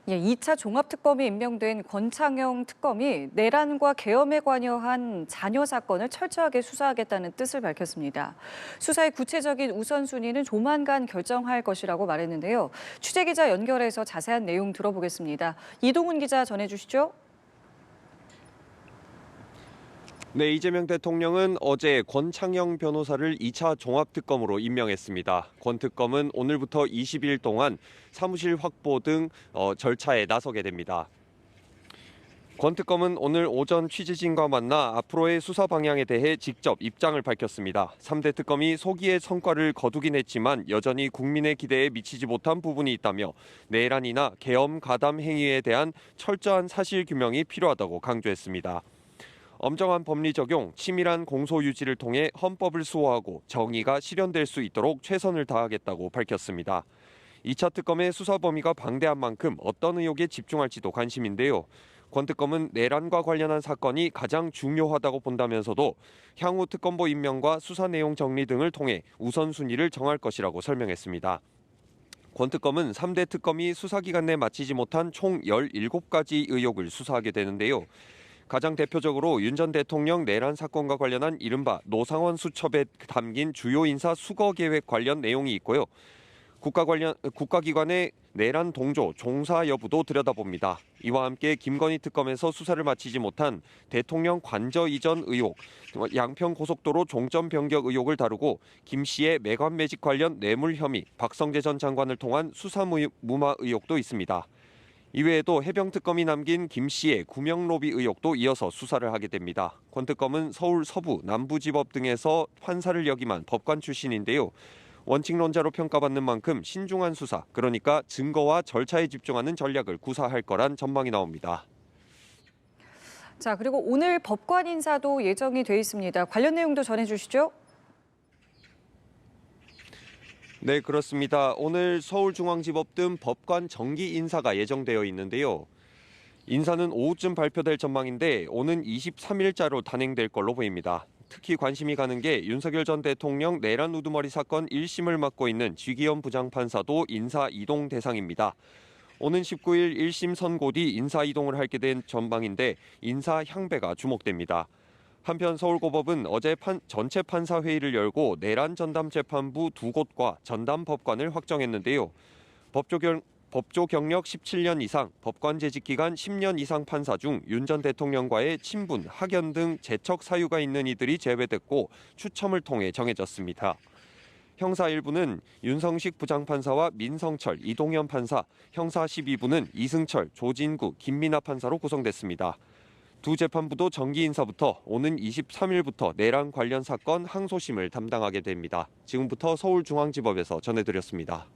예, 2차 종합특검이 임명된 권창형 특검이 내란과 계엄에 관여한 자녀 사건을 철저하게 수사하겠다는 뜻을 밝혔습니다. 수사의 구체적인 우선순위는 조만간 결정할 것이라고 말했는데요. 취재기자 연결해서 자세한 내용 들어보겠습니다. 이동훈 기자 전해주시죠. 네, 이재명 대통령은 어제 권창형 변호사를 2차 종합특검으로 임명했습니다. 권 특검은 오늘부터 20일 동안 사무실 확보 등 절차에 나서게 됩니다. 권 특검은 오늘 오전 취재진과 만나 앞으로의 수사 방향에 대해 직접 입장을 밝혔습니다. 3대 특검이 소기의 성과를 거두긴 했지만 여전히 국민의 기대에 미치지 못한 부분이 있다며 내란이나 계엄 가담 행위에 대한 철저한 사실 규명이 필요하다고 강조했습니다. 엄정한 법리 적용, 치밀한 공소 유지를 통해 헌법을 수호하고 정의가 실현될 수 있도록 최선을 다하겠다고 밝혔습니다. 2차 특검의 수사 범위가 방대한 만큼 어떤 의혹에 집중할지도 관심인데요. 권 특검은 내란과 관련한 사건이 가장 중요하다고 본다면서도 향후 특검보 임명과 수사 내용 정리 등을 통해 우선순위를 정할 것이라고 설명했습니다. 권 특검은 3대 특검이 수사기간 내 마치지 못한 총 17가지 의혹을 수사하게 되는데요. 가장 대표적으로 윤 전 대통령 내란 사건과 관련한 이른바 노상원 수첩에 담긴 주요 인사 수거 계획 관련 내용이 있고요. 국가기관의 내란 동조, 종사 여부도 들여다봅니다. 이와 함께 김건희 특검에서 수사를 마치지 못한 대통령 관저 이전 의혹, 양평 고속도로 종점 변경 의혹을 다루고 김 씨의 매관 매직 관련 뇌물 혐의, 박성재 전 장관을 통한 수사 무마 의혹도 있습니다. 이외에도 해병특검이 남긴 김 씨의 구명 로비 의혹도 이어서 수사를 하게 됩니다. 권 특검은 서울 서부, 남부지법 등에서 판사를 역임한 법관 출신인데요. 원칙론자로 평가받는 만큼 신중한 수사, 그러니까 증거와 절차에 집중하는 전략을 구사할 거란 전망이 나옵니다. 자, 그리고 오늘 법관 인사도 예정이 돼 있습니다. 관련 내용도 전해주시죠. 네, 그렇습니다. 오늘 서울중앙지법 등 법관 정기 인사가 예정되어 있는데요. 인사는 오후쯤 발표될 전망인데 오는 23일자로 단행될 걸로 보입니다. 특히 관심이 가는 게 윤석열 전 대통령 내란 우두머리 사건 1심을 맡고 있는 쥐기현 부장판사도 인사 이동 대상입니다. 오는 19일 1심 선고 뒤 인사 이동을 하게 된 전망인데 인사 향배가 주목됩니다. 한편 서울고법은 어제 전체 판사 회의를 열고 내란 전담 재판부 2곳과 전담 법관을 확정했는데요. 법조 경력 17년 이상, 법관 재직 기간 10년 이상 판사 중 윤 전 대통령과의 친분, 학연 등 재척 사유가 있는 이들이 제외됐고 추첨을 통해 정해졌습니다. 형사 1부는 윤성식 부장판사와 민성철, 이동현 판사, 형사 12부는 이승철, 조진구, 김민하 판사로 구성됐습니다. 두 재판부도 정기 인사부터 오는 23일부터 내란 관련 사건 항소심을 담당하게 됩니다. 지금부터 서울중앙지법에서 전해드렸습니다.